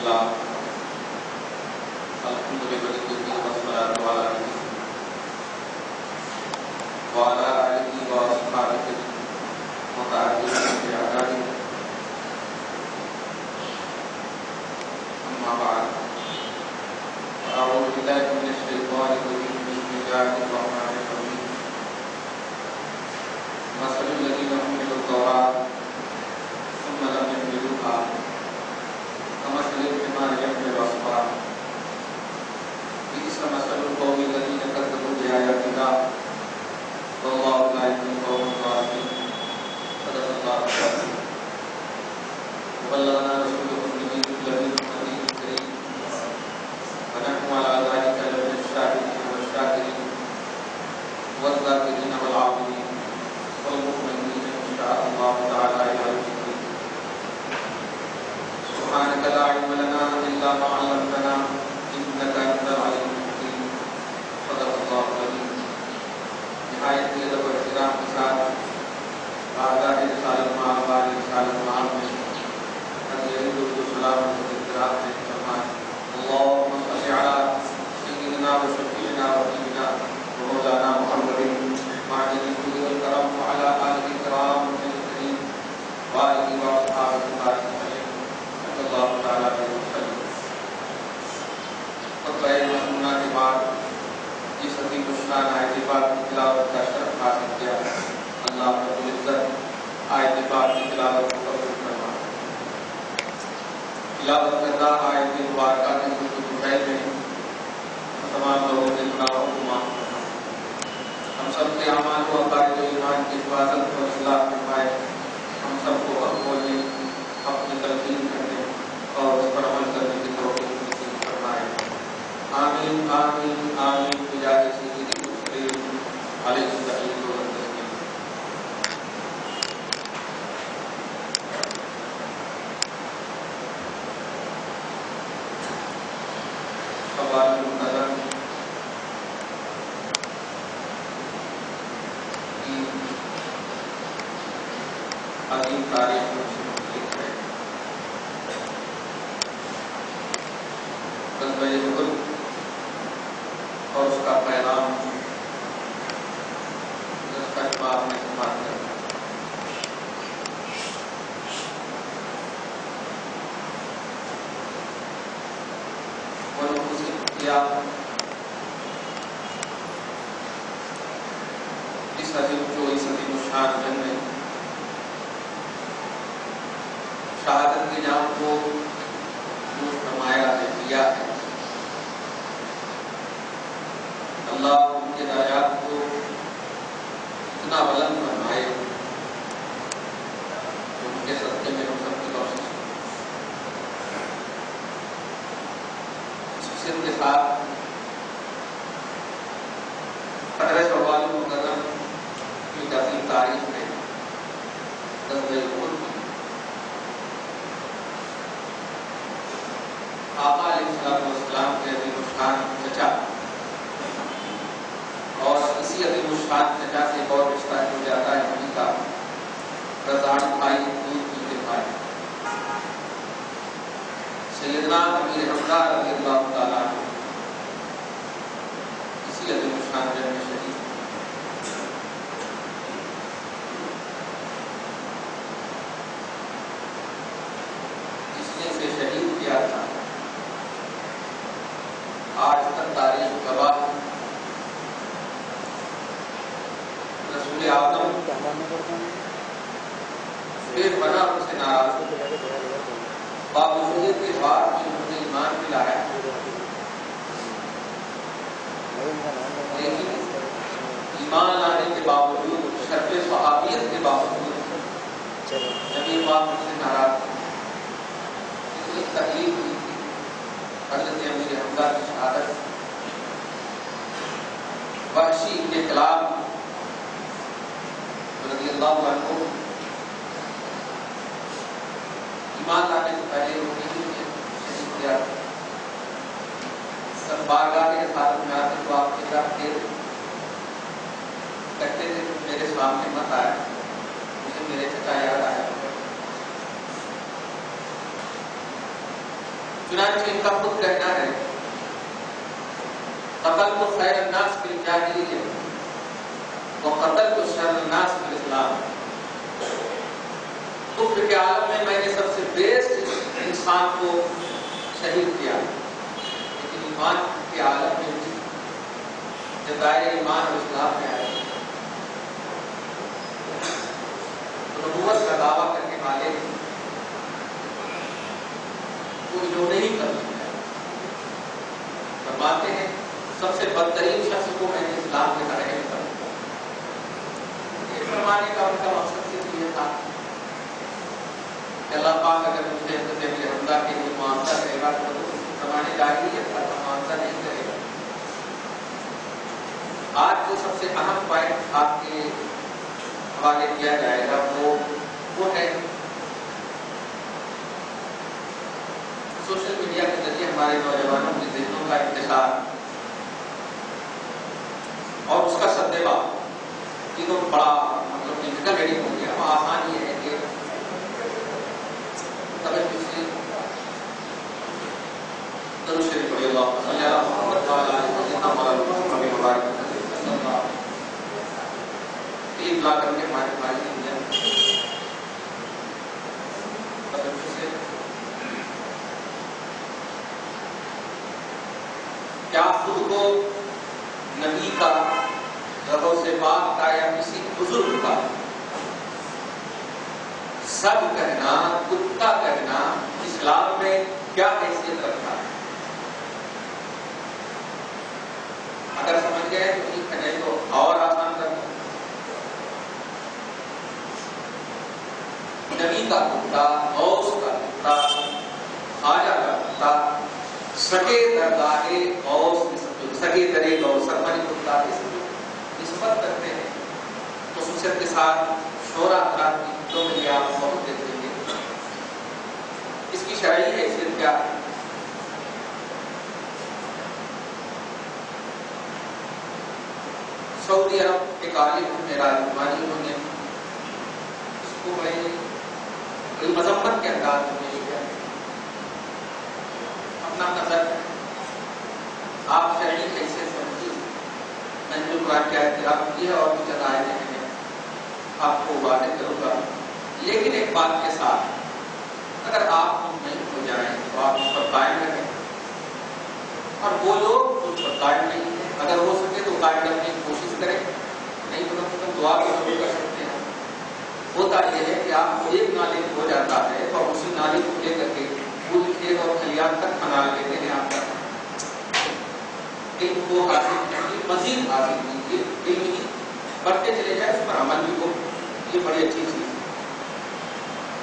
لله الحمد لله والصلاة على نبيه وعلى آله وأصحابه وتابعين بإحسان أما بعد أعوذ بالله من الشيطان الرجيم بسم الله الرحمن الرحيم مثل الذين حملوا التوراة ثم لم يحملوها كمثل الحمار يحمل أسفارا بئس مثل القوم الذين كذبوا بآيات الله والله لا يهدي القوم الظالمين صدق الله العظيم وبلغنا رسوله النبي الذي ونحن على ذلك لمن الشاهدين والشاكرين والذاكرين والعابدين والمؤمنين إن شاء الله تعالى إلى يوم الدين. سبحانك لا علم لنا إلا ما علمتنا إنك أنت العليم الحكيم. صدق الله العظيم. نہایت ادب و احترام کے ساتھ آغاز رسالت معاملات رسالت معاملات میں حضرت درود و سلام و احترام سے فرمائیں اللهم صل على سيدنا وشفيعنا وحبيبنا ومولانا محمد معدن الجود والكرم وعلى آله الكرام والمرسلين وآله وأصحابه الطاهرين صلى الله تعالى عليه وسلم. خطبہ مسنونہ کے بعد جس عظیم الشان آیت پاک کی تلاوت کا شرف حاصل کیا اللہ رب العزت آیت پاک کی تلاوت کو قبول فرمائے. تلاوت کردہ آیت مبارکہ کے دوپہر میں تمام لوگوں کے گناہوں کو معاف فرمائے. ہم سب کے اعمال و عقائد و ایمان کی حفاظت اور اصلاح فرمائے. ہم سب کو حق بولنے اپنی تلقین کرنے اور اس پر عمل کرنے کی توفیق نصیب فرمائے. آمین آمین آمین بجاہ سیدنا المرسلین علیہ الصلاۃ والتسلیم. سوال منتظر کی عظیم تاریخ سے متعلق ہے. غزوہ احد اور اس کا پیغام اس کا جواب میں بات کرنا. اس عظیم الشان جنگ میں شہادت کے نام کو نور فرمایا ہے دیا ہے. اللہ ان کے درجات کو اتنا بلند فرمائے کہ ان کے صدقے میں ہم سب کی کوشش کے ساتھ قدر سوال مقدم کی عظیم تاریخ میں غزوہ احد میں آقا علیہ السلام کے عظیم الشان چچا اور اسی عظیم الشان چچا سے ایک اور رشتہ جو جاتا ہے نبی کا رضاعی بھائی دودھ پیتے بھائی سیدنا امیر حمزہ رضی اللہ تعالیٰ عنہ اسی عظیم الشان جنگ میں شہید. جس نے اسے شہید کیا تھا آج تک تاریخ گواہ رسول اعظم بے پناہ ان سے ناراض باوجود کے بعد بھی انہوں نے ایمان دلایا لیکن ایمان لانے کے باوجود شرف صحابیت کے باوجود نبی پاک ان سے ناراض تھے. اتنی تکلیف ہوئی تھی حضرت امیر حمزہ کی شہادت. وحشی ابن کلاب رضی اللہ عنہ ایمان لانے سے پہلے انہوں نے شہید کیا. سب بارگاہ کے ساتھ میں آتے تو آپ کے ساتھ کہتے تھے میرے سامنے مت آیا مجھے میرے چچا یاد آیا. چنانچہ ان کا خود کہنا ہے قتلت خیر الناس بالجاہلیہ وقتلت شر الناس بالاسلام. کفر کے عالم میں نے سب سے بیسٹ انسان کو شہید کیا، لیکن ایمان کے عالم میں جب دائرہ ایمان اور اسلام میں آئے تو نبوت کا دعویٰ کرنے والے وہ جو نہیں کرتے ہیں فرماتے ہیں سب سے بدترین شخص کو میں نے اسلام کے دائرے میں کر دیا. یہ فرمانے کا ان کا مقصد صرف یہ تھا کہ اللہ پاک اگر مجھے میرے حمدہ کے لیے معاوضہ کرے گا تو فرمانے جاہلیت کا معاوضہ نہیں کرے گا. آج جو سب سے اہم پوائنٹ آپ کے حوالے کیا جائے گا وہ ہے سوشل میڈیا کے ذریعے ہمارے نوجوانوں کے ذہنوں کا انتشار اور اس کا سدبا. یہ تو بڑا مطلب ڈیجیٹل ایڈنگ ہو گیا. آسان یہ ہے کہ توجہ سے درود شریف پڑھیے اللہم صلی علی محمد وعلی آل محمد مبارک وسلم. یہ بلا کر کے ہمارے بھائی توجہ سے کیا خود کو نبی کا غضب سے پاک کا یا کسی بزرگ کا سب کہنا کتا کہنا اسلام میں کیا حیثیت رکھتا ہے؟ اگر سمجھ گئے تو ٹھیک ہے، تو اور آسان کر دو. نبی کا کتا، غوث کا کتا، خواجہ کا کتا، سکے درگاہ غوث سکے درے غوث سرمنی کتا نسبت کرتے ہیں. خصوصیت کے ساتھ شعرا افراد کی کتوں میں آپ بہت دیکھتے ہیں. اس کی شرعی حیثیت کیا ہے؟ سعودی عرب ایک عالم معراج رحمانی انہوں نے اس کو بڑی مذمت کے انداز میں پیش کیا. اپنا نظر ہے آپ شرعی حیثیت سمجھیے. میں نے قرآن کی آیت تلاوت کی ہے اور بھی چند آیتیں ہیں آپ کو واضح کروں گا، لیکن ایک بات کے ساتھ اگر آپ نہیں ہو جائیں تو آپ اس پر قائم رہیں. اور وہ لوگ جو اس پر قائم نہیں ہیں اگر ہو سکے تو قائم کرنے کی کوشش کریں، نہیں تو کم سے کم دعا کو ضرور کر سکتے ہیں. ہوتا یہ ہے کہ آپ کو ایک نالے ہو جاتا ہے تو اسی نالے کو لے کر کے پھول کھیت اور کھلیان تک بنا لیتے ہیں. آپ کا علم کو حاصل کیجیے، مزید حاصل کیجیے، علم ہی بڑھتے چلے جائے، اس پر عمل بھی ہو. یہ بڑی اچھی چیز ہے.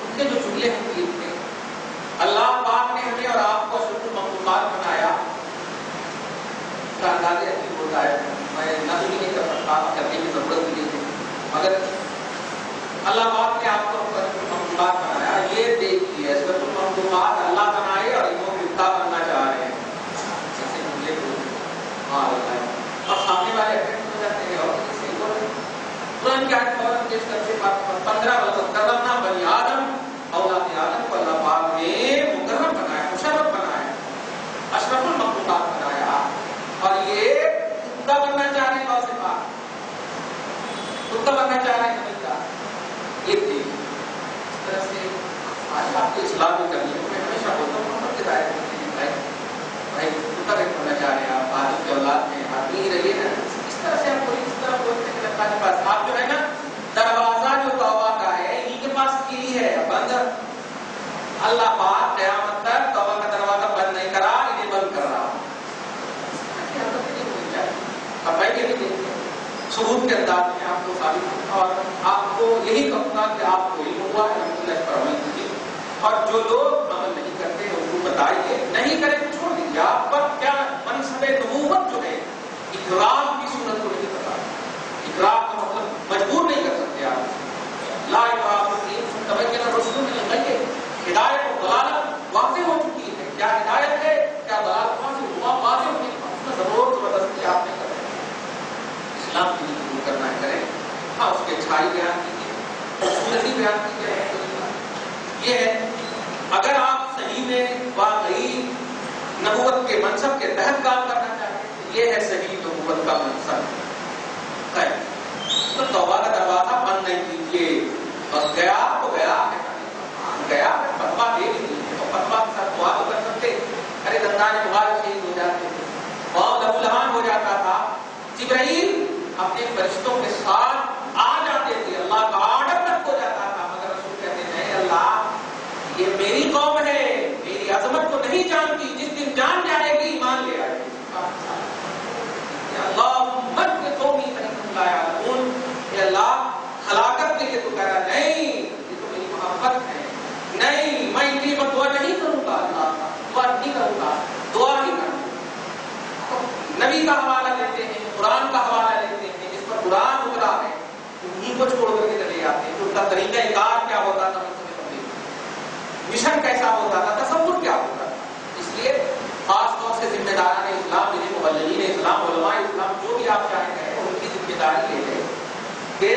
ان کے جو جملے ہیں علم کے، اللہ پاک نے ہمیں اور آپ کو اشرف المخلوقات بنایا. اس کا اندازہ ایسی ہوتا ہے میں نظر نہیں کر سکتا، کرنے کی ضرورت نہیں ہے، مگر اللہ پاک نے آپ کو اشرف المخلوقات بنایا. یہ دیکھیے اشرف المخلوقات اللہ بنائے اور انہوں مفتا بننا چاہ رہے ہیں. ایسے جملے کو اور سامنے والے اٹینڈ ہو جاتے ہیں. اور قرآن کی آیت فوراً پیش کرتے 15 وَلَقَدْ كَرَّمْنَا بَنِي آدَمَ اولاد آدم کو اللہ پاک نے مکرم بنایا، مشرف بنایا، اشرف المخلوقات بنایا. اور یہ کتا بننا چاہ رہے ہیں، غوث پاک کتا بننا چاہ رہے ہیں. نبی کا یہ تھی. اس طرح سے آج آپ کو اسلام بھی کرنی ہے. میں ہمیشہ بولتا ہوں محمد کے دائرے میں بھائی کتا بننا چاہ رہے ہیں آپ، آدم کی اولاد میں آدمی ہی رہیے نا. اس طرح سے آپ کو اس طرح بولتے ہیں کہ اللہ کے پاس آپ جو ہے نا دروازہ جو توبہ کا ہے انہیں کے پاس کی ہے بند. اللہ پاک قیامت تک توبہ کا دروازہ بند نہیں کرا، انہیں بند کر رہا. اب میں یہ بھی دیکھتے ہیں ثبوت کے انداز میں آپ کو ثابت اور آپ کو یہی کہوں گا کہ آپ کو علم ہوا ہے الحمد للہ اس پر عمل کیجیے. اور جو لوگ عمل نہیں کرتے ان کو بتائیے، نہیں کریں تو چھوڑ دیجیے. آپ پر کیا منصب نبوت جو ہے اکرام کی صورت کو نہیں بتا. اکرام کا مطلب مجبور نہیں کر سکتے آپ. لا اکرام فی الدین تبین الرشد من الغی. ہدایت و ضلالت واضح ہو چکی ہے. کیا ہدایت ہے کیا ضلالت واضح ہونے کی بات ضرور زبردستی آپ نہیں کریں. اسلام کی نہیں کرنا ہے کریں. ہاں اس کے اچھائی بیان کیجیے، خوبصورتی بیان کیجیے. یہ ہے اگر آپ صحیح میں واقعی غلط کام کرنا چاہتے، یہ ہے صحیح نبوت کا مقصد ہے۔ تو توبہ کا دروازہ بند نہیں کیجیے، بس گیا تو گیا ہے، گیا فتوا دے دیجیے، تو فتوا کے ساتھ دعا تو کر سکتے، ارے دندان مبارک شہید ہو جاتے تھے، بہت لہو لہان ہو جاتا تھا، جبرائیل اپنے فرشتوں کے ساتھ آ جاتے تھے، اللہ کا آرڈر تک ہو جاتا تھا، مگر رسول کہتے ہیں اللہ یہ میری قوم ہے، میری عظمت کو نہیں جانتی، جس دن جان جائے گی ایمان لے آئے گی۔ اللہ ہلاکت کے لیے تو کہہ رہا نہیں، یہ تو میری محبت ہے، نہیں میں ان کی بدعا نہیں کروں گا، اللہ دعا نہیں کروں گا، دعا ہی کروں گا۔ نبی کا حوالہ دیتے ہیں، قرآن کا حوالہ دیتے ہیں، جس پر قرآن اترا ہے، انہیں کو چھوڑ کر کے چلے جاتے ہیں، ان کا طریقہ کار کیا ہوتا تھا، مشن کیسا ہوتا تھا، تصور کیا ہوتا تھا۔ اس لیے خاص طور سے ذمہ داران اسلام، جنہیں مبلغین اسلام، علماء اسلام، جو بھی آپ چاہیں گے ان کی ذمہ داری یہ ہے کہ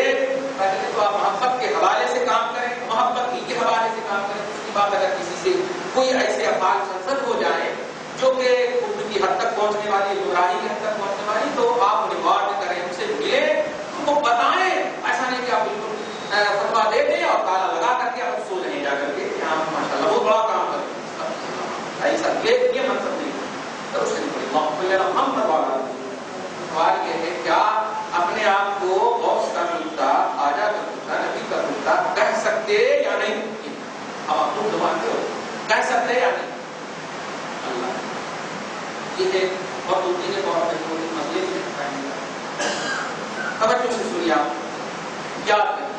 پہلے تو آپ محبت کے حوالے سے کام کریں، محبت ہی کے حوالے سے کام کریں۔ اس کے بعد اگر کسی سے کوئی ایسے افعال سرزد ہو جائے جو کہ کفر کی حد تک پہنچنے والی، گمراہی کی حد تک پہنچنے والی، تو آپ انہیں وارن کریں، ان سے ملیں، ان کو بتائیں، ایسا نہیں کہ آپ بالکل فتوا دے دیں اور تالا لگا کر کے آپ سو جائیں جا کر کے کہ ہاں ماشاء اللہ بہت بڑا کام کریں، ایسا یہ مطلب نہیں تو اس نے محمد والا سوال یہ ہے کیا اپنے آپ کو غوث کا نکتا، خواجہ کا نکتا، نبی کا نکتا کہہ سکتے یا نہیں؟ اب آپ خود زبان ہو کہہ سکتے یا نہیں؟ اللہ یہ ہے اور دوسری کے طور پر مسئلے سے توجہ سے سنیے، آپ یاد کریں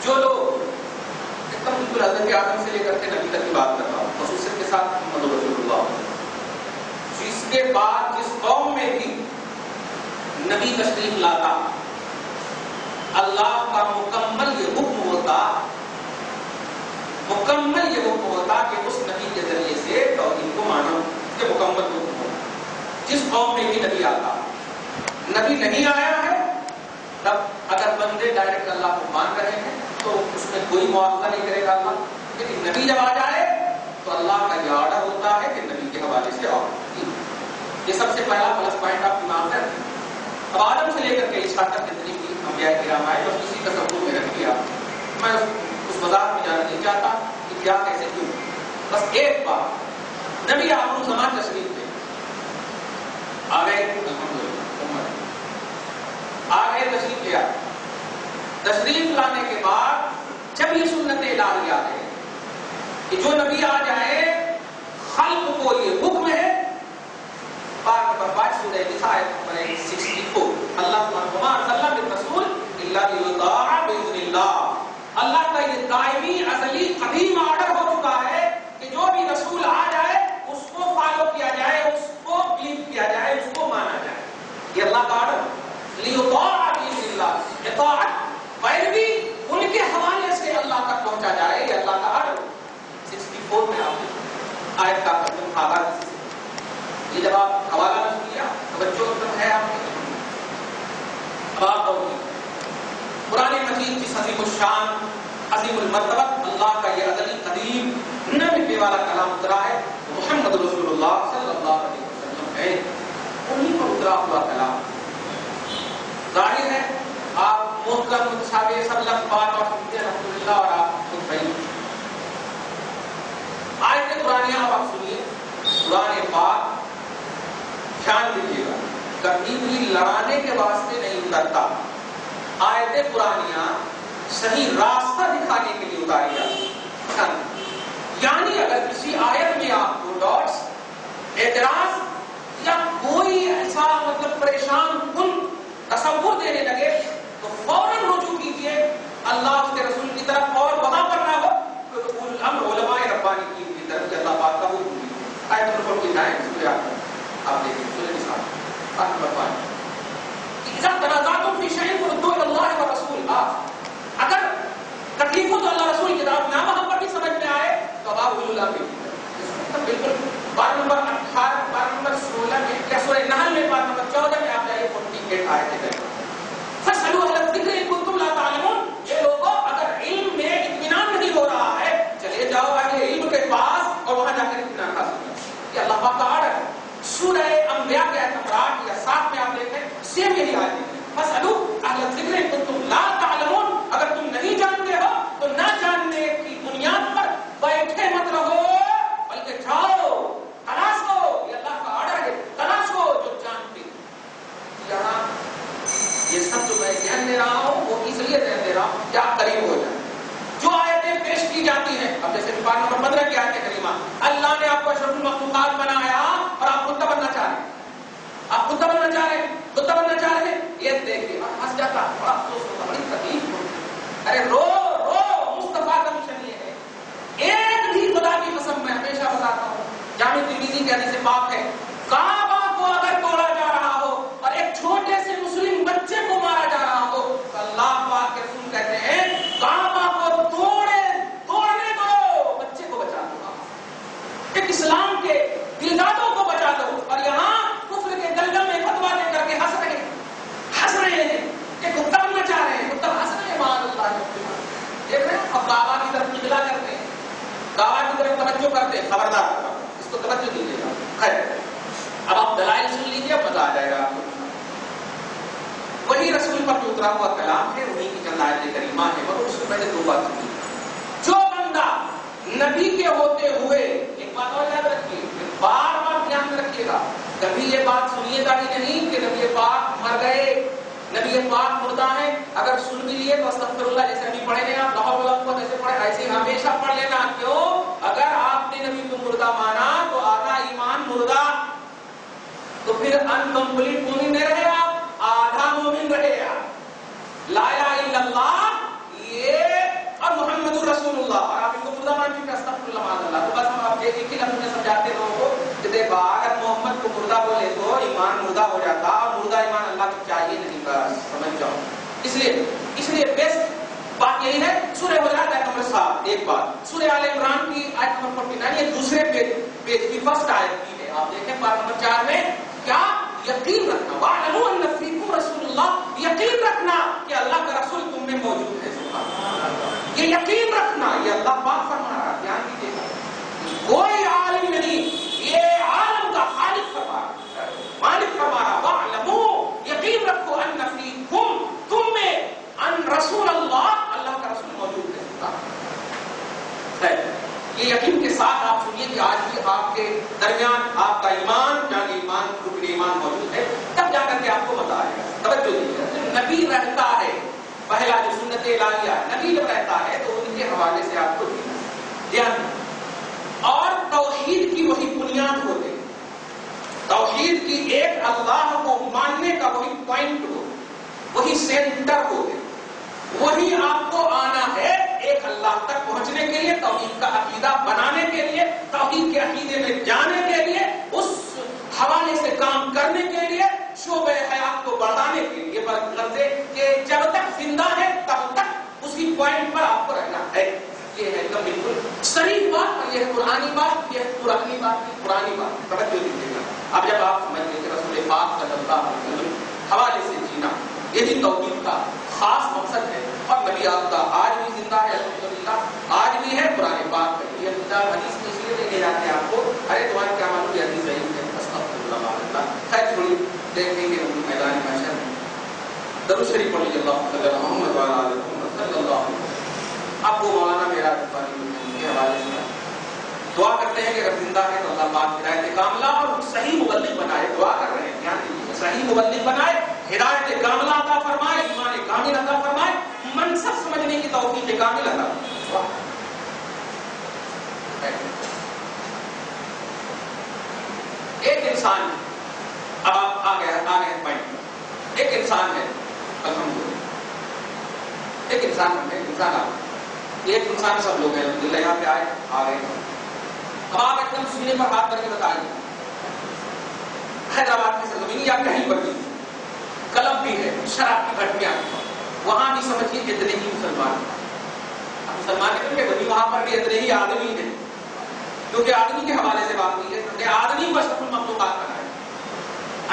جو لوگ ایک دم بالکل حضرت آدم سے لے کر کے نبی تک کی بات کر رہا ہوں، خصوصیت کے ساتھ محمد رسول اللہ، جس کے بعد جس قوم میں بھی نبی تشریف لاتا اللہ کا مکمل یہ حکم ہوتا کہ اس نبی کے ذریعے سے توحید کو مانو، یہ مکمل حکم ہوتا۔ جس قوم میں بھی نبی آتا، نبی نہیں آیا ہے تب اگر بندے ڈائریکٹ اللہ کو مان رہے ہیں تو اس میں کوئی مواخذہ نہیں کرے گا اللہ، لیکن نبی جب آ جائے تو اللہ کا یہ آرڈر ہوتا ہے کہ نبی کے حوالے سے آؤ۔ یہ سب سے پہلا پلس پوائنٹ آپ دماغ میں رکھیں۔ اب آدم سے لے کر کے عیسیٰ تک جتنی بھی انبیاء کرام آئے بس اسی تصور میں رکھ دیا، میں اس وضاحت میں جانا نہیں چاہتا کہ کیا کیسے کیوں، بس ایک بات، نبی آخر الزمان تشریف لے آ گئے، تشریف لے آئے، تشریف لانے کے بعد جب یہ سنت الہیہ ہے کہ جو نبی آ جائے خلق کو یہ حکم ہے، پاک نمبر 5 سورہ نساء نمبر 64، اللہ سبحانہ وتعالی بالرسول الا لیطاع باذن اللہ، اللہ کا یہ دائمی ازلی قدیم آرڈر ہو چکا ہے کہ جو بھی رسول آ جائے اس کو فالو کیا جائے، اس کو بلیو کیا جائے، اس کو مانا جائے، یہ اللہ کا آرڈر، لیطاع باذن اللہ، اطاعت پیروی ان کے حوالے سے اللہ تک پہنچا جائے، یہ اللہ کا آرڈر۔ 64 میں آپ آیت کا آغاز، یہ جب آپ حوالہ نہ کیا توجہ ہے آپ نے، اب آپ قرآن مجید جس عظیم الشان، عظیم المرتبہ اللہ کا یہ ازلی قدیم نہ مٹنے والا کلام اترا ہے، محمد رسول اللہ صلی اللہ علیہ وسلم ہے، انہیں پر اترا ہوا کلام۔ ظاہر ہے آپ محکم متشابہ سب لفظ بات اور سنتے ہیں الحمدللہ، اور آپ خود صحیح آیت قرآن آپ سنیے، قرآن پاک دھیان دیجیے گا، کبھی بھی لڑانے کے واسطے نہیں اترتا، آیت قرآنیہ صحیح راستہ دکھانے کے لیے اتاری جاتی، یعنی اگر کسی آیت میں آپ کو ڈاٹس، اعتراض یا کوئی ایسا مطلب پریشان کن تصور دینے لگے تو فوراً رجوع کیجیے اللہ اس کے رسول کی طرف، اور وہاں پر نہ ہو تو اولو الامر علماء ربانی کی طرف سے اللہ پاک کا حکم ہے۔ آیت نمبر 49 سورہ آپ دیکھیں، سورہ نساء آیت نمبر 5، اذا تنازعتم فی شیء فردوہ الی اللہ والرسول، اگر تکلیف ہو تو اللہ رسول کی طرف نہ، وہاں پر بھی سمجھ میں آئے تو اب آپ اولو الامر کی، بالکل 12 نمبر 18، 12 نمبر 16 میں یا سورہ نحل میں 12 نمبر 14 میں آپ جائیے 48 آیتیں گئے، فاسألوا اہل الذکر ان کنتم لا تعلمون، یہ لوگوں اگر علم میں اطمینان نہیں ہو رہا ہے چلے جاؤ اہل علم کے پاس اور وہاں جا کر اطمینان حاصل کرو، یہ اللہ پاک کا آرڈر ہے۔ ہے. اب جیسے پارٹ نمبر 15 کی آیت کریمہ، اللہ نے آپ کو اشرف المخلوقات بنایا اور آپ کتا بننا چاہ رہے ہیں. آپ کتا بننا چاہ رہے ہیں، کتا بننا چاہ رہے ہیں. یہ دیکھیے ہنس جاتا، بڑا افسوس ہوتا، بڑی تکلیف ہوتی. ارے رو رو، مصطفیٰ کا مشن یہ ہے. ایک بھی خدا کی قسم میں ہمیشہ بتاتا ہوں، جامع ترمذی کے حدیث پاک ہے، کعبہ کو اگر توڑا جا رہا ہو اور ایک چھوٹے سے مسلم بچے کو مارا جا رہا ہو تو اللہ پاک کے رسول کہتے ہیں کعبہ کو توڑنے دو، بچے کو بچا دو. ایک اسلام کے دلدادوں کو بچا دو. اور یہاں کفر کے دلدل میں فتوا دے کر کے ہنس رہے ہیں کہ کتا بننا چاہ رہے ہیں، کتا ہنس رہے ہیں. مان اللہ دیکھ رہے ہیں. اب کعبہ کی طرف نگلا کرتے ہیں، کعبہ کی طرف توجہ کرتے ہیں. خبردار اس کو توجہ دیجیے گا. خیر اب آپ دلائل سن لیجیے، اب مزہ آ جائے گا آپ کو. وہی رسول پر جو اترا ہوا کلام ہے، وہی کی چند آیت کریمہ ہے. مگر اس سے پہلے دو بات سنیے. جو بندہ نبی کے ہوتے ہوئے، ایک بات اور یاد رکھیے، بار بار دھیان میں رکھیے گا، کبھی یہ بات سنیے گا ہی نہیں کہ نبی پاک مر گئے، نبی پاک مردہ ہے. اگر سن بھی لیے تو استغفر اللہ، جیسے ابھی پڑھے ہیں آپ لاہور والا کو جیسے پڑھے ایسے ہمیشہ پڑھ لینا. کیوں؟ اگر آپ نے نبی کو مردہ مانا تو آدھا ایمان مردہ، تو پھر انکمپلیٹ مومن نہیں رہے آپ، آدھا مومن رہے آپ. لا الہ الا اللہ یہ اور محمد رسول اللہ، اور آپ ان کو مردہ مان چکے، استغفر اللہ معاذ اللہ. تو بس ہم آپ ایک ہی لفظ میں سمجھاتے لوگوں کو کہ دیکھو اگر محمد کو مردہ بولے تو ایمان مردہ ہو جاتا، اور مردہ ایمان اللہ کو چاہیے نہیں. بس سمجھ جاؤ. اس لیے بیسٹ بات یہی ہے. سورہ حجرات آیت نمبر 7 ایک بات، سورہ آل عمران کی آیت نمبر 49 یہ دوسرے پیج کی فرسٹ آیت کی ہے. آپ دیکھیں پارٹ نمبر 4 میں کیا یقین رکھنا، وَاعْلَمُوا أَنَّ فِيكُمْ رَسُولَ اللَّهِ، یقین رکھنا کہ اللہ کا رسول تم میں موجود ہے. سبحان اللہ، یہ یقین رکھنا، یہ اللہ پاک فرما رہا ہے. دھیان دیجیے گا، کوئی عالم نہیں، یہ عالم کا خالق فرما رہا، مالک فرما رہا. وَاعْلَمُوا، یقین رکھو، أَنَّ فِيكُمْ، تم میں، ان رسول اللہ، اللہ کا رسول موجود ہے. یہ یقین کے ساتھ آپ سنیے کہ آج بھی آپ کے درمیان آپ کا ایمان، یعنی ایمان، رکن ایمان موجود ہے. تب جا کر کے آپ کو مزہ آئے گا. توجہ دیجیے، نبی رہتا ہے، پہلا جو سنت الہیہ، نبی جب رہتا ہے تو ان کے حوالے سے آپ کو دھیان، اور توحید کی وہی بنیاد ہوتے، توحید کی ایک اللہ کو ماننے کا وہی پوائنٹ ہو، وہی سینٹر ہوتے. وہی آپ کو آنا ہے ایک اللہ تک پہنچنے کے لیے، توحید کا عقیدہ بنانے کے لیے، توحید کے عقیدے میں جانے کے لیے، اس حوالے سے کام کرنے کے لیے، شعبہ حیات کو بڑھانے کے لیے. غرض کہ جب تک زندہ ہے تب تک اسی پوائنٹ پر آپ کو رہنا ہے. یہ ہے ایک دم بالکل صریح بات، اور یہ ہے قرآنی بات، یہ ہے قرآنی بات کی قرآنی بات. توجہ دیجیے گا. اب جب آپ سمجھ لیں کہ رسول پاک صلی اللہ علیہ وسلم حوالے سے جینا یہی توحید کا خاص مقصد ہے، اور نبی آپ کا آج بھی زندہ ہے، الحمدللہ آج بھی ہے. قرآن پاک کا یہ حدیث میں اس لیے لے کے جاتے ہیں آپ کو، ارے تمہارے کیا معلوم یہ حدیث ضعیف ہے، استغفر اللہ معاذ اللہ. خیر چھوڑی، دیکھیں گے میدان محشر میں. درود شریف پڑھ لیجیے، اللہم صلی علی محمد وعلی آل محمد صلی اللہ علیہ وسلم. آپ کو مولانا معراج ربانی کے حوالے سے دعا کرتے ہیں کہ اگر زندہ ہے تو اللہ پاک ہدایت کاملہ اور صحیح مبلغ بنائے. دعا کر رہے ہیں، دھیان دیجیے، صحیح مبلغ بنائے، ہدایت کاملہ عطا فرمائے، ایمان کامل عطا فرمائے، منصب سمجھنے کی توفیق کامل عطا فرمائے. ایک انسان، اب آپ آ گئے پوائنٹ. ایک انسان ہے، الحمدللہ ایک انسان ہے، انسان آپ ایک انسان سب لوگ ہیں الحمدللہ، یہاں پہ آئے آ گئے. اب آپ ایک دم سینے پر ہاتھ کر کے بتائیے، حیدرآباد کی سرزمین یا کہیں پر بھی کلب بھی ہے، شراب کی بھٹیاں، وہاں بھی سمجھیے اتنے ہی مسلمان. اب مسلمان کے وہی وہاں پر بھی اتنے ہی آدمی ہیں، کیونکہ آدمی کے حوالے سے بات نہیں ہے، آدمی کو اشرف المخلوقات بنائے.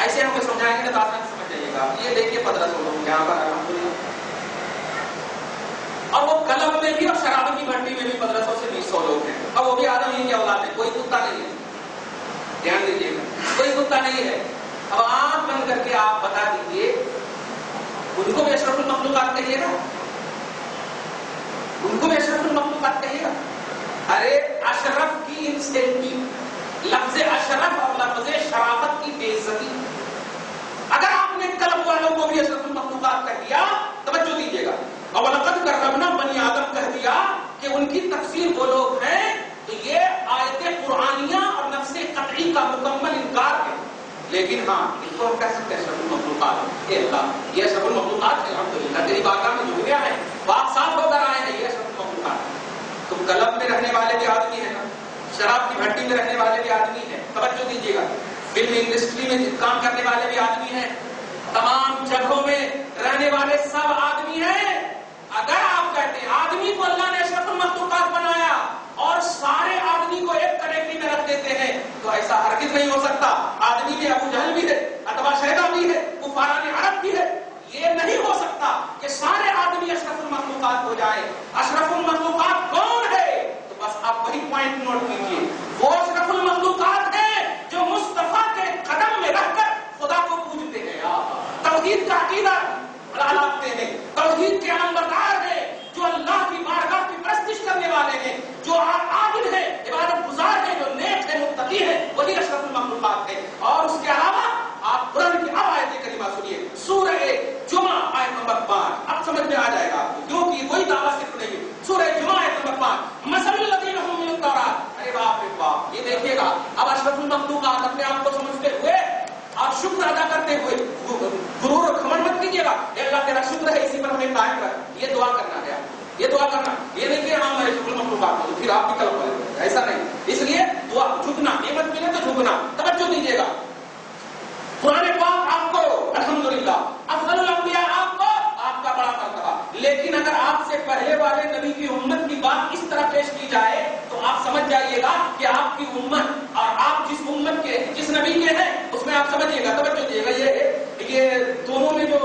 ایسے ہم کو سمجھائیں گے تو آسان سمجھ جائیے گا. یہ دیکھیے 1500 لوگ یہاں پر الحمدللہ، اور وہ کلب میں بھی اور شراب کی بھٹی میں بھی 1500 سے 2000 لوگ ہیں، اور وہ بھی آدم ہی کی اولاد ہے، کوئی کتا نہیں ہے. دھیان دیجیے گا، کوئی کتا نہیں ہے. اب آنکھ بند کر کے آپ بتا دیجیے، ان کو بھی اشرف المخلوقات کہیے گا؟ ان کو بھی اشرف المخلوقات کہیے گا؟ ارے اشرف کی انسٹنٹی، لفظ اشرف اور لفظ شرافت کی بے عزتی. اگر آپ نے کلب والوں کو بھی اشرف المخلوقات کہہ دیا، توجہ دیجیے گا، وَلَقَدْ كَرَّمْنَا بَنِي آدم کہہ دیا کہ ان کی تفسیر وہ لوگ ہیں تو یہ آیت قرآنیہ اور نفس قطعی کا مکمل انکار ہے. لیکن ہاں اس کو ہم کہہ سکتے ہیں اشرف المخلوقات. اے اللہ یہ اشرف المخلوقات ہے, الحمدللہ تیری بارگاہ میں جھک گیا ہے, پاک صاف ہو کر آئے ہیں, یہ اشرف المخلوقات. تو کلب میں رہنے والے بھی آدمی ہیں نا, شراب کی بھٹی میں رہنے والے بھی آدمی ہیں, توجہ دیجیے گا, فلم انڈسٹری میں کام کرنے والے بھی آدمی ہیں, تمام جگہوں میں رہنے والے سب آدمی ہیں. اگر آپ کہتے ہیں آدمی کو اللہ نے اشرف المخلوقات بنایا اور سارے آدمی کو ایک کٹیگری میں رکھ دیتے ہیں تو ایسا ہرگز نہیں ہو سکتا. آدمی میں ابو جہل بھی ہے, اتبا شیبہ بھی ہے, کفاران عرب بھی ہے. یہ نہیں ہو سکتا کہ سارے آدمی اشرف المخلوقات ہو جائے. اشرف المخلوقات کون ہے؟ تو بس آپ وہی پوائنٹ نوٹ کیجیے, وہ اشرف المخلوقات ہے جو مصطفیٰ کے قدم میں رہ کر خدا کو پوجتے ہیں, توحید کا عقیدہ لاتے ہیں, توحید کے علمبردار ہیں, جو اللہ کی بارگاہ کی پرستش کرنے والے ہیں, جو عابد ہیں, عبادت گزار ہیں, جو نیک ہیں, متقی ہیں, وہی اشرف المخلوقات ہے. اور اس کے علاوہ آپ قرآن کی اب آیت کریمہ سنیے, سورہ جمعہ آیت نمبر 5, اب سمجھ میں آ جائے گا آپ کو, کیونکہ کوئی دعویٰ صرف نہیں ہے. سورہ جمعہ آیت نمبر 5, مثل الذین حملوا التوراۃ. ارے باپ رے باپ, یہ دیکھیے گا اب اشرف المخلوقات اپنے آپ کو سمجھتے ہوئے اور شکر ادا کرتے ہوئے, غرور اور گھمنڈ مت کیجیے گا, اللہ تیرا شکر ہے اسی پر ہمیں قائم کر, یہ دعا کرنا ہے, یہ دعا کرنا, یہ نہیں کہ ہاں میں اشرف المخلوقات ہوں پھر آپ بھی کلب کریں, ایسا نہیں. اس لیے دعا جھکنا, نعمت ملے تو جھکنا, توجہ دیجیے گا. قرآن پاک آپ کو الحمدللہ افضل الانبیاء آپ کو, آپ کا بڑا مرتبہ. لیکن اگر آپ سے پہلے والے نبی کی امت کی بات اس طرح پیش کی جائے تو آپ سمجھ جائیے گا کہ آپ کی امت اور آپ جس امت کے, جس نبی کے ہیں اس میں آپ سمجھیے گا, توجہ دیجیے گا. یہ دونوں میں جو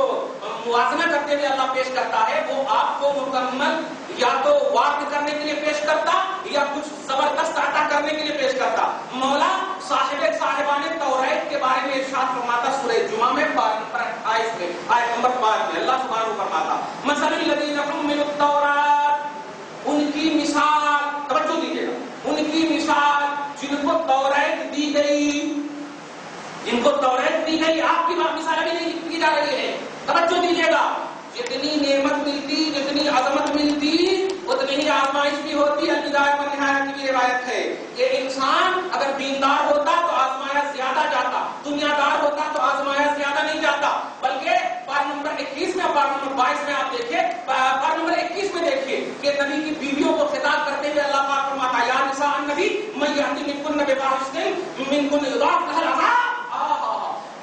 موازنہ کرتے ہوئے اللہ پیش کرتا ہے وہ آپ کو مکمل یا تو وارد کرنے کے لیے پیش کرتا یا کچھ زبردست عطا کرنے کے لیے پیش کرتا. مولا صاحبان توریت کے بارے میں ارشاد فرماتا سورہ جمعہ میں پارہ نمبر 28 میں آیت نمبر 5 میں اللہ سبحانہ فرماتا مثل الذین حملوا التوراۃ, ان کی مثال, توجہ دیجیے گا, ان کی مثال جن کو توریت دی گئی, جن کو توریت دی گئی, آپ کی مثال ابھی نہیں کی جا رہی ہے, توجہ دیجیے گا. جتنی نعمت ملتی, جتنی عظمت ملتی, اتنی ہی آزمائش بھی ہوتی. البدایہ و نہایہ کی روایت ہے کہ انسان اگر دیندار ہوتا تو آزمایا زیادہ جاتا, دنیا دار ہوتا تو آزمایا زیادہ نہیں جاتا. بلکہ پارہ نمبر 21 میں اور پارہ نمبر 22 میں آپ دیکھیے, پارہ نمبر 21 میں دیکھیے کہ نبی کی بیویوں کو خطاب کرتے ہوئے اللہ پاک فرماتا یا نساء النبی من یأتی منکن بفاحشۃ منکن یضاعف لها العذاب.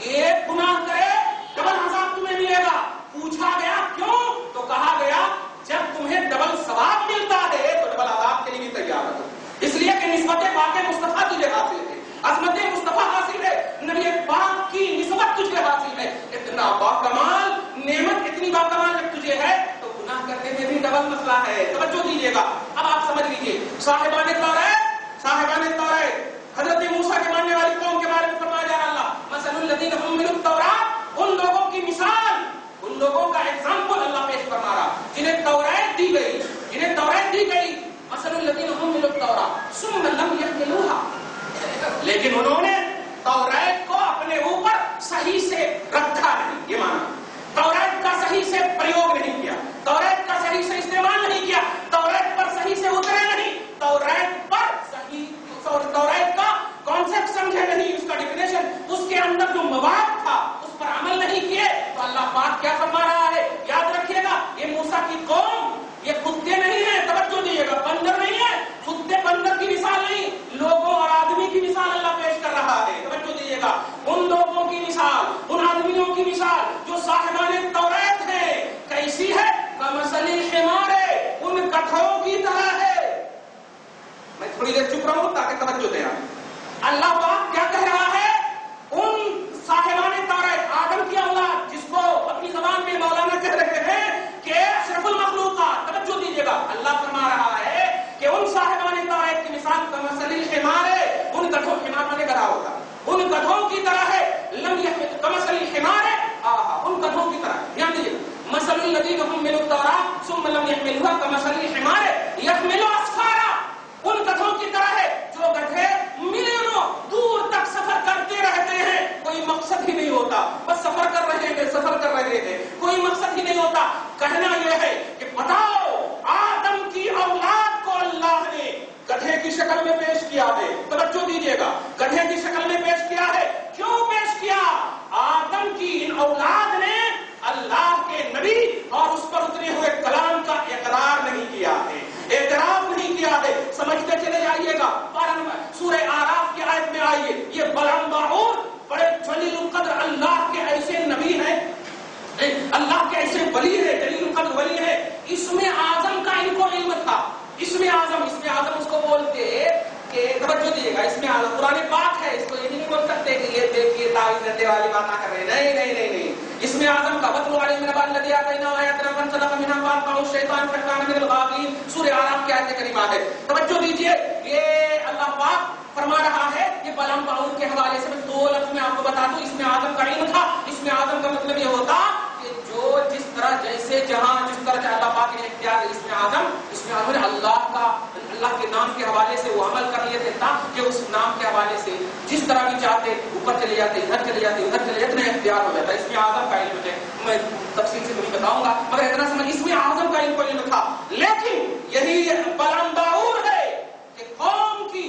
ایک گناہ کرے ڈبل عذاب تمہیں ملے گا. پوچھا گیا کیوں, تو کہا گیا جب تمہیں ڈبل ثواب ملتا ہے تو ڈبل عذاب کے لیے بھی تیار ہو. اس لیے کہ نسبت پاک مصطفیٰ تجھے حاصل ہے, عظمت مصطفیٰ حاصل ہے, نبی پاک کی نسبت تجھے حاصل ہے. اتنا باکمال نعمت, اتنی باکمال جب تجھے ہے تو گناہ کرنے میں بھی ڈبل مسئلہ ہے. توجہ دیجیے گا. اب آپ سمجھ لیجیے, صاحبان توریت حضرت موسیٰ کے ماننے والی قوم کے بارے میں فرمایا جا رہا اللہ مثل الذین حملوا التوراۃ, ان لوگوں کی مثال, ان لوگوں کا ایگزامپل اللہ پیش فرما رہا جنہیں توریت دی گئی, جنہیں توریت دی گئی. مثل الذین حملوا التوراۃ ثم لم یحملوها, لیکن انہوں نے توریت کو اپنے اوپر صحیح سے رکھا نہیں, یہ مانا توریت کا صحیح سے پریوگ نہیں کیا, توریت کا صحیح سے استعمال نہیں کیا, توریت پر صحیح سے اترے نہیں, توریت پر صحیح, توریت کا کانسیپٹ سمجھے نہیں, اس کا ڈیفینیشن, اس کے اندر جو مواد تھا اس پر عمل نہیں کیے. تو اللہ پاک کیا فرما رہا ہے, یاد رکھیے گا, یہ موسیٰ کی قوم یہ کتے نہیں ہیں, توجہ دیجیے گا, بندر نہیں ہے, کتے بندر کی مثال نہیں, لوگوں اور آدمی کی مثال اللہ پیش کر رہا ہے. توجہ دیجیے گا, ان لوگوں کی مثال, ان آدمیوں کی مثال جو صاحبان توریت ہیں, کیسی ہے؟ کمثل الحمار, ان گدھوں کی طرح ہے. میں تھوڑی دیر چپ رہا ہوں تاکہ توجہ دیں. اللہ پاک کیا کہہ رہا ہے, ان صاحبان توریت, آدم کی اولاد, جس کو اپنی زبان میں مولانا کہہ رہے ہیں کہ اشرف المخلوقات, توجہ دیجیے گا, اللہ فرما رہا ہے کہ ان صاحبان توریت کی مثال کمثل الحمار, ان گدھوں, حمار میں گدھا ہوتا, ان گدھوں کی طرح ہے. لم یحمل کمثل الحمار, ان گدھوں کی طرح. دھیان دیجیے, مثل الذین حملوا التوراۃ ثم لم یحملوها کمثل الحمار یحمل اسفارا, ان گدھوں کی طرح ہے جو گدھے میلیونوں دور تک سفر کرتے رہتے ہیں, کوئی مقصد ہی نہیں ہوتا, بس سفر کر رہے ہیں, کوئی مقصد ہی نہیں ہوتا. کہنا یہ ہے کہ بتاؤ آدم کی اولاد دیجیے گا سورہ آراف کی آیت میں آئیے، یہ بلند باعور بڑے جلیل القدر اللہ کے ایسے نبی ہیں، اللہ کے ایسے ولی ہے، جلیل القدر ولی ہے، اسم اعظم کا ان کو علم تھا۔ اسم اعظم اس کو بولتے کہ توجہ دیجیے گا، اسم اعظم قرآن پاک ہے، اس کو یہ نہیں بول سکتے کہ یہ دیکھیے تعویذ دینے والی بات نہ کر رہے ہیں، نہیں، اسم اعظم کا وَاتْلُ عَلَيْهِمْ نَبَأَ الَّذِي آتَيْنَاهُ آيَاتِنَا فَانْسَلَخَ مِنْهَا فَأَتْبَعَهُ الشَّيْطَانُ فَكَانَ مِنَ الْغَاوِينَ، سورہ آراف کی آیت کریمہ ہے۔ توجہ دیجیے، یہ اللہ پاک فرما رہا ہے، یہ بلند باعور کے حوالے سے میں 2 لفظ میں آپ کو بتا دوں، اسم اعظم کا علم تھا۔ اسم اعظم کا مطلب یہ ہوتا کہ جو جس طرح جیسے جہاں جس طرح اللہ پاک نے اختیار اسم اعظم نے اللہ کے نام کے حوالے سے وہ عمل کر لیتے تھا کہ اس نام کے حوالے سے جس طرح بھی چاہتے اوپر چلے جاتے، ادھر چلے جاتے، ادھر چلے جاتے، اتنا اختیار ہو جاتا ہے۔ اسم اعظم کا علم ہے، میں تفصیل سے نہیں بتاؤں گا، مگر اتنا سمجھ اسم اعظم کا علم تھا۔ لیکن یہی بلند باعور ہے کہ قوم کی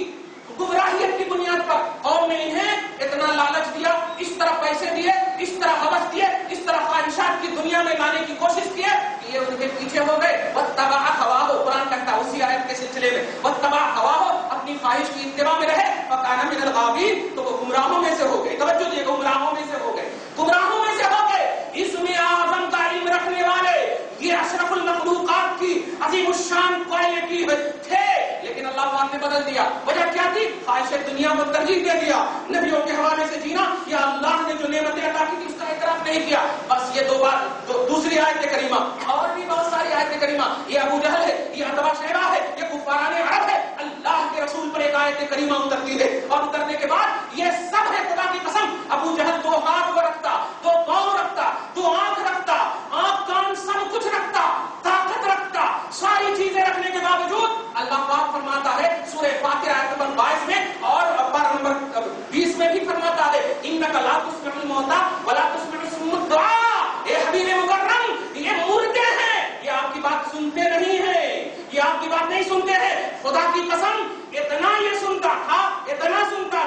گمراہیت کی بنیاد پر قوم نے انہیں اتنا لالچ دیا، اس طرح پیسے دیے، اس طرح ہوس دیے، اس طرح خواہشات کی دنیا میں لانے کی کوشش کی کہ یہ ان کے پیچھے ہو گئے۔ وَاتَّبَعَ هَوَاهُ، قرآن کہتا ہے اسی آیت کے سلسلے میں، وَاتَّبَعَ هَوَاهُ، اپنی خواہش کی اتباع میں رہے، فَكَانَ مِنَ الْغَاوِينَ، تو وہ گمراہوں میں سے ہو گئے۔ توجہ دیجیے، گمراہوں میں سے ہو گئے، گمراہوں میں سے ہو گئے۔ اسم اعظم کا علم رکھنے والے یہ اشرف المخلوقات کی عظیم الشان کوالٹی تھے، لیکن اللہ پاک نے بدل دیا۔ وجہ کیا تھی؟ خواہش دنیا کو ترجیح دے دیا، نبیوں کے حوالے سے جینا، یا اللہ نے جو نعمتیں عطا کی تھی اس کا اعتراف نہیں کیا۔ بس یہ 2 بات، دوسری آیت کریمہ، اور بھی بہت ساری آیت کریمہ، یہ ابو جہل ہے، یہ عتبہ شیبہ ہے، یہ کفاران عرب ہے، اللہ کے رسول پر ایک آیت کریمہ اترتی ہے، اور اترنے کے بعد یہ سب ہے خدا کی قسم، ابو جہل 2 ہاتھ وہ رکھتا، 2 پاؤں رکھتا، 2 آنکھ رکھتا، آنکھ کان سب کچھ رکھتا، طاقت رکھتا، ساری چیزیں رکھنے کے باوجود اللہ پاک فرماتا ہے سورہ فاتحہ آیت نمبر 22 میں اور پارہ نمبر 20 میں بھی فرماتا ہے، انک لا تسمع الموتى ولا تسمع الصم الدعاء، اے حبیب مکرم، یہ مردے ہیں، یہ آپ کی بات سنتے نہیں ہیں، یہ آپ کی بات نہیں سنتے ہیں۔ خدا کی قسم اتنا یہ سنتا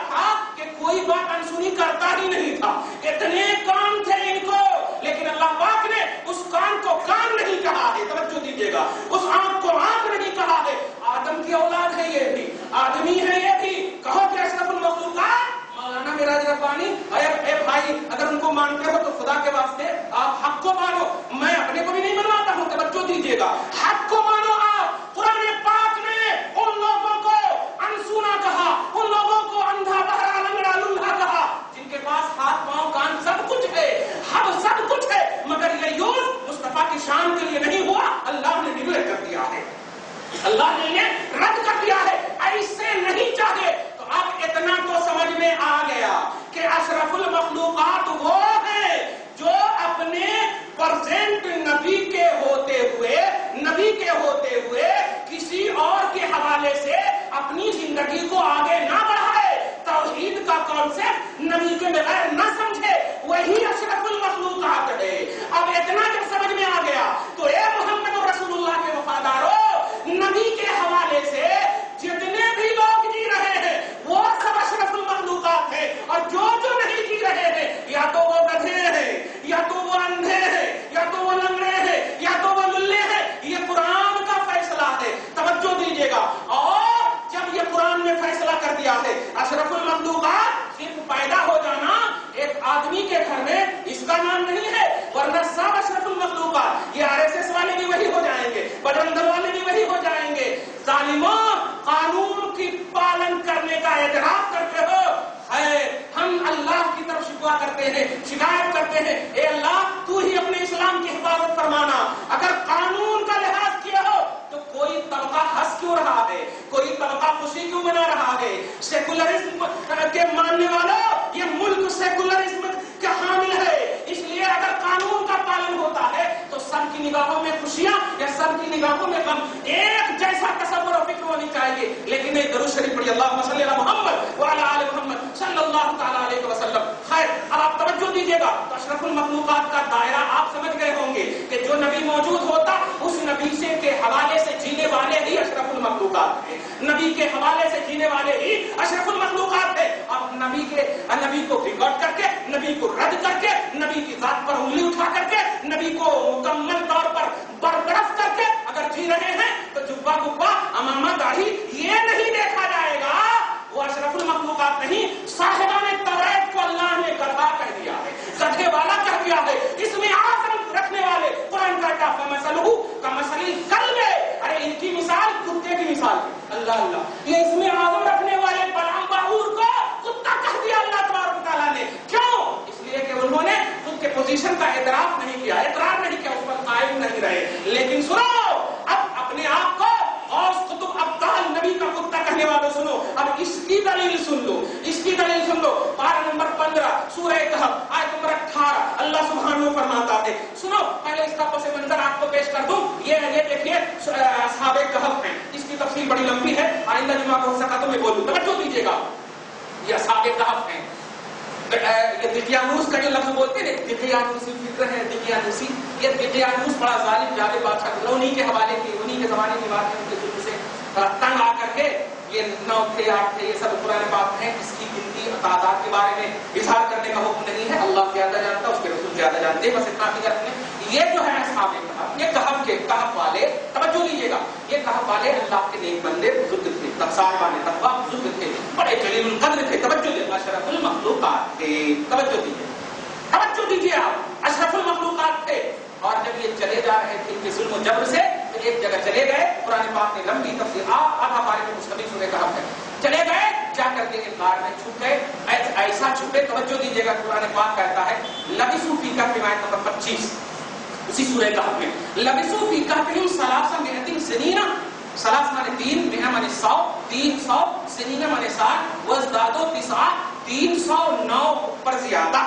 تھا کہ کوئی بات انسنی کرتا ہی نہیں تھا، اتنے کان تھے ان کو، لیکن اللہ پاک نے اس کان کو کان نہیں کہا ہے، توجہ دیجیے گا، اس آنکھ کو آنکھ نہیں کہا ہے۔ آدم کی اولاد ہے یہ بھی، آدمی ہے یہ بھی، کہو کہ اشرف المخلوقات مولانا میراج ربانی، اے بھائی اگر ان کو مانتے ہو تو خدا کے واسطے آپ حق کو مانو، میں اپنے کو بھی نہیں منواتا ہوں، توجہ دیجیے گا، حق کو مانو آپ۔ قرآن پاک نے ان لوگوں کو انسونا کہا، ان لوگوں کو اندھا بہرا لنگڑا لولہا کہا، جن کے پاس ہاتھ پاؤں کان سب کچھ ہے، سب کچھ ہے، مگر یہ یوز مصطفیٰ کی شان کے لیے نہیں ہوا، اللہ نے نگلٹ کر دیا ہے، اللہ نے انہیں رد کر دیا ہے، ایسے نہیں چاہے۔ تو اب اتنا تو سمجھ میں آ گیا کہ اشرف المخلوقات وہ ہیں جو اپنے پرزینٹ نبی کے ہوتے ہوئے کسی اور کے حوالے سے اپنی زندگی کو آگے نہ بڑھائے، توحید کا کانسیپٹ نبی کے بغیر نہ سمجھے، وہی اشرف المخلوقات ہے۔ اب اتنا جب سمجھ میں آ گیا تو اے محمد رسول اللہ کے وفاداروں، نبی کے حوالے سے جتنے بھی لوگ جی رہے ہیں وہ سب اشرف المخلوقات ہیں، اور جو نہیں جی رہے ہیں یا تو وہ گدھے ہیں، یا تو وہ اندھے ہیں، یا تو وہ لنگڑے ہیں، یا تو وہ للے ہیں، یہ قرآن کا فیصلہ ہے، توجہ دیجیے گا۔ اور جب یہ قرآن نے فیصلہ کر دیا ہے اشرف المخلوقات صرف پیدا ہو جانا ایک آدمی کے گھر میں اس کا نام نہیں ہے، ورنہ سب اشرف المخلوقات، یہ RSS والے بھی وہی ہو جائیں گے، بجرنگ والے بھی وہی ہو جائیں گے۔ ظالموں، قانون کی پالن کرنے کا اعتراف کرتے ہو، ہم اللہ کی طرف شکوہ کرتے ہیں، شکایت کرتے ہیں، اے اللہ تو ہی اپنے اسلام کی حفاظت فرمانا۔ اگر قانون کا لحاظ کیا ہو تو کوئی طبقہ ہنس کیوں رہا ہے، کوئی طبقہ خوشی کیوں منا رہا ہے؟ سیکولرزم کے ماننے والوں، یہ ملک سیکولرزم کا حامل ہے، اس لیے اگر قانون کا پالن ہوتا ہے تو سب کی نگاہوں میں خوشیاں یا سب کی نگاہوں میں غم، ایک جیسا تصور و فکر ہونی چاہیے۔ لیکن ایک درود شریف پڑھی، اللہم صلی علی محمد وعلی آل محمد صلی اللہ تعالی علیہ وسلم۔ خیر، اب آپ توجہ دیجیے گا، تو اشرف المخلوقات کا دائرہ آپ سمجھ گئے ہوں گے کہ جو نبی موجود ہوتا اس نبی سے کے حوالے سے جینے والے ہی اشرف المخلوقات ہیں، نبی کے حوالے سے جینے والے ہی اشرف المخلوقات ہیں۔ اب نبی کو ریکارڈ کر کے، نبی کو رد کر کے، نبی کی ذات پر انگلی اٹھا کر کے، نبی کو مکمل طور پر برطرف کر کے اگر جی رہے ہیں تو جبہ گبہ، امامہ داڑھی یہ نہیں دیکھا جائے گا۔ ماننے والوں سنو، اب اس کی دلیل سن لو، اس کی دلیل سن لو۔ پارہ نمبر 15 سورہ کہف آیت نمبر 18 اللہ سبحانہ فرماتا ہے، سنو پہلے اس کا پس منظر آپ کو پیش کر دوں۔ یہ دیکھیے اصحاب کہف ہیں، اس کی تفصیل بڑی لمبی ہے، آئندہ جمعہ کو ہو سکا تو میں بولوں، توجہ دیجیے گا۔ یہ اصحاب کہف ہیں، یہ دقیانوس کا جو لفظ بولتے ہیں، دقیانوسی فکر ہے، دقیانوسی، یہ دقیانوس بڑا ظالم جاہل بادشاہ تھا، انہی کے حوالے کی، انہی کے زمانے کی بات ہے، ان کے ظلم سے تنگ آ کر کے یہ 9 تھے 8 تھے، یہ سب قرآن پاک ہیں، اس کی گنتی تعداد کے بارے میں اظہار کرنے کا حکم نہیں ہے، اللہ زیادہ جانتا، اس کے رسول زیادہ جانتے ہیں، بس اتنا فکر رکھیں۔ یہ جو ہے اصحاب کہف، یہ کہف والے، توجہ دیجیے گا، یہ کہف والے اللہ کے نیک بندے بزرگ تھے، صاحبان تقویٰ بزرگ تھے، بڑے جلیل القدر تھے، توجہ دیجیے، اشرف المخلوقات تھے، توجہ دیجیے، توجہ دیجیے، آپ اشرف المخلوقات تھے۔ اور جب یہ چلے جا رہے تھے ان کے ظلم و جبر سے، تو ایک جگہ چلے گئے، قرآن پاک نے لمبی تفصیل آدھا پارے میں مشتمل سورہ کہف ہے، چلے گئے، جا کر کے ایک غار میں چھپ گئے، ایسا چھپے، توجہ دیجیے گا، قرآن پاک کہتا ہے لبثوا فی کہفہم آیت نمبر 25 اسی سورہ کہف میں، لبثوا فی کہفہم 300 سنین، 300 مانے 3، 100 مانے 100، 300 سنین مانے 60، وازدادوا 9 309 پر زیادہ،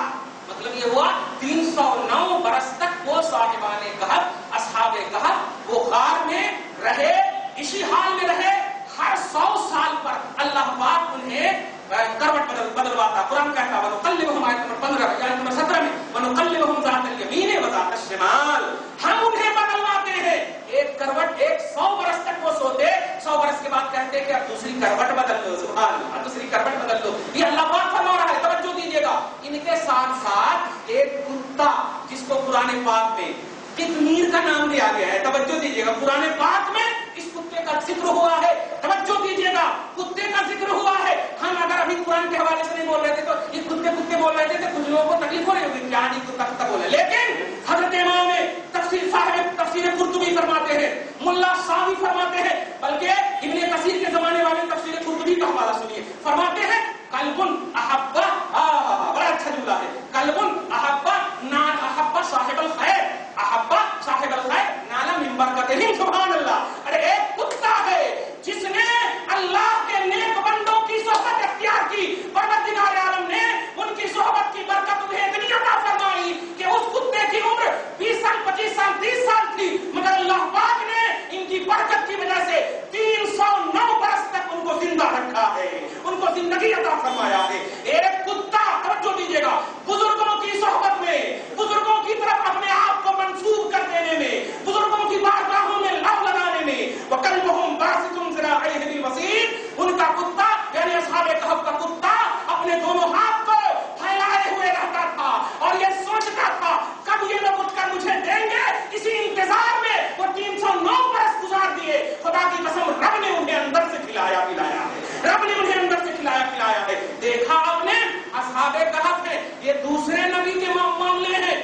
مطلب یہ ہوا 309 برس تک وہ صاحبان کہف، اصحاب کہف، وہ غار میں رہے، اسی حال میں رہے، ہر 100 سال پر اللہ پاک انہیں کروٹ بدلواتا۔ قرآن کہتا ہے وَنُقَلِّبُهُمْ آیت نمبر 15 آیت نمبر 17 میں وَنُقَلِّبُهُمْ ذَاتَ الْيَمِينِ وَذَاتَ الشِّمَالِ، ہم انہیں بدلواتے ہیں، ایک کروٹ، ایک 100 برس تک وہ سوتے، 100 برس کے بعد کہتے کہ اب دوسری کروٹ بدل دو، سبحان اللہ، دوسری کروٹ بدل دو، یہ اللہ پاک فرما رہا ہے، توجہ دیجیے گا۔ ان کے ساتھ ساتھ ایک کتا جس کو قرآن پاک میں قطمیر کا نام دیا گیا ہے، توجہ دیجیے گا، قرآن پاک میں اس کتے کا ذکر ہوا ہے، توجہ دیجیے گا، کتے کا ذکر ہوا ہے۔ ہم اگر ابھی قرآن کے حوالے سے نہیں بول رہے تھے تو یہ کتے بول رہے تھے تو کچھ لوگوں کو تکلیف ہو رہی ہوگی، کیا نہیں کتا بولے، لیکن حضرت امام تفسیر قرطبی فرماتے ہیں، ملا ساوی فرماتے ہیں، بلکہ ابن کثیر کے زمانے والے تفسیر قرطبی کا حوالہ سنیے، فرماتے ہیں قلبن احبا، بڑا اچھا جملہ ہے، قلبن احبا نال احبا صاحب الخیر، احبا صاحب الخیر نالا من برکتہم، سبحان اللہ۔ ارے ایک کتا ہے جس نے اللہ کے نیک بندوں کی صحبت اختیار کی، پروردگار عالم نے ان کی صحبت کی برکت انہیں اتنی عطا فرمائی کہ اس کتے کی عمر 20 سال 25 سال 30 سال تھی، مگر اللہ پاک نے ان کی برکت کی وجہ سے 309 برس تک ان کو زندہ رکھا ہے، ان کو زندگی عطا فرمایا ہے۔ ایک کتا، توجہ دیجیے گا، بزرگوں کی صحبت میں، بزرگوں کی طرف اپنے آپ کو منسوب کر دینے میں، بزرگوں کی بارگاہوں میں لو لگانے میں، وَقَلْبُهُمْ بَاسِطٌ ذِرَاعَيْهِ بِالْوَسِيدِ، ان کا کتا یعنی اصحاب کہف کا کتا اپنے دونوں ہاتھ کو پھیلائے ہوئے رہتا تھا اور یہ سوچتا تھا کب یہ لوگ اٹھ کر مجھے دیں گے، اسی انتظار میں وہ 309 برس گزار دیے۔ خدا کی قسم، رب نے انہیں اندر سے کھلایا پلایا ہے، رب نے انہیں اندر سے کھلایا پلایا ہے۔ دیکھا آپ نے، اصحاب کہف ہے، یہ دوسرے نبی کے معاملے ہیں،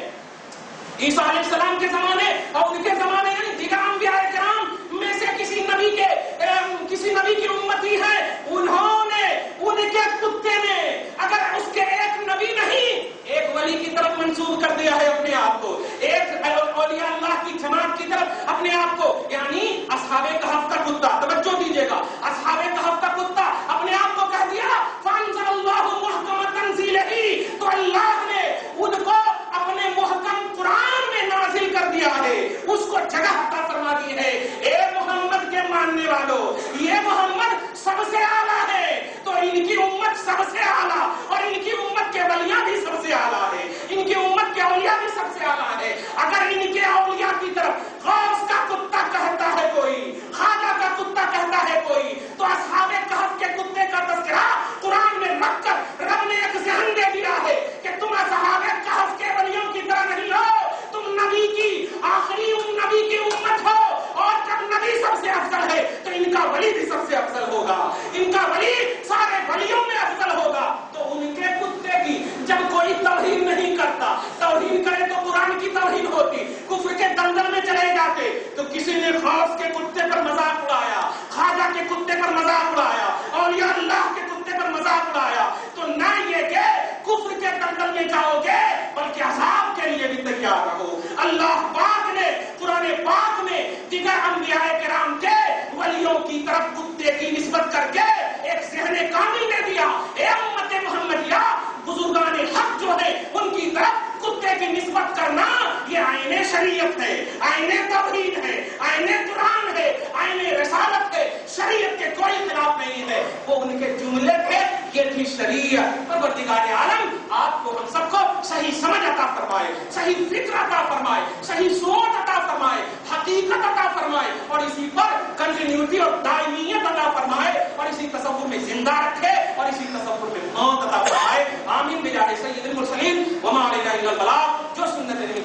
عیسیٰ علیہ السلام کے زمانے اور ان کے زمانے یعنی دیگر انبیاء کرام میں سے کسی نبی کی امتی ہے، انہوں نے، ان کے کتے نے اگر اس کے ایک نبی نہیں ایک ولی کی طرف منسوب کر دیا ہے اپنے آپ کو، ایک اولیاء اللہ کی جماعت کی طرف اپنے آپ کو، یعنی اصحاب کہف کا کتا، توجہ دیجیے گا، اصحاب کہف کا کتا اپنے آپ کو کہہ دیا فَأَنزَلَ اللَّهُ مُحْكَمَ تَنزِيلَهِ، تو اللہ نے ان کو اپنے محکم قرآن میں نازل کر دیا ہے، اس کو جگہ عطا فرما دی ہے۔ اے محمد کے ماننے والوں، یہ محمد سب سے اعلیٰ ہے، تو ان کی امت سب سے اعلیٰ، اور ان کی امت کے ولیاں بھی سب سے اعلیٰ ہے، ان کی امت کے اولیاء بھی سب سے اعلیٰ ہے۔ اگر ان کے اولیاء کی طرف غوث کا کتا کہتا ہے کوئی، خواجہ کا کتا کہتا ہے کوئی، تو اصحاب کہف کے کتے کا تذکرہ قرآن میں رکھ کر رب نے ایک ذہن دے دیا ہے کہ تم اصحاب کہف کے ولیوں کی طرح نہیں ہو، تم نبی کی آخری نبی کی امت ہو، اور جب نبی سب سے افضل ہے تو ان کا ولی بھی سب سے افضل ہوگا، ان کا ولی سارے ولیوں میں افضل ہوگا۔ تو ان کے کتے کی جب کوئی توہین نہیں کرتا، توہین کرے تو قرآن کی توہین ہوتی، کفر کے دلدل میں چلے جاتے، تو کسی نے غوث کے کتے پر مذاق اڑایا، خواجہ کے کتے پر مذاق اڑایا، اولیاء اللہ کے کتے پر مذاق اڑایا، تو نہ یہ کہ کفر کے دلدل میں جاؤ گے بلکہ عذاب کے لیے بھی تیار رہو۔ اللہ پاک نے قرآن پاک میں دیگر انبیاء کرام کے ولیوں کی طرف کتے کی نسبت کر کے کی نسبت کرنا یہ آئین شریعت ہے، آئین توحید ہے، آئین قرآن ہے، آئین رسالت ہے، شریعت کے کوئی خلاف نہیں ہے، وہ ان کے جملے تھے، یہ تھی شریعت۔ پروردگار عالم آپ کو ہم سب کو صحیح سمجھ عطا فرمائے، صحیح فکر عطا فرمائے، صحیح سوچ عطا فرمائے، حقیقت عطا فرمائے، اور اسی پر کنٹینیوٹی اور دائمیت عطا فرمائے، اور اسی تصور میں زندہ رکھے، اور اسی تصور میں موت عطا فرمائے۔ آمین بجاہ سید المرسلین وما علینا الا البلاغ۔ جو سنت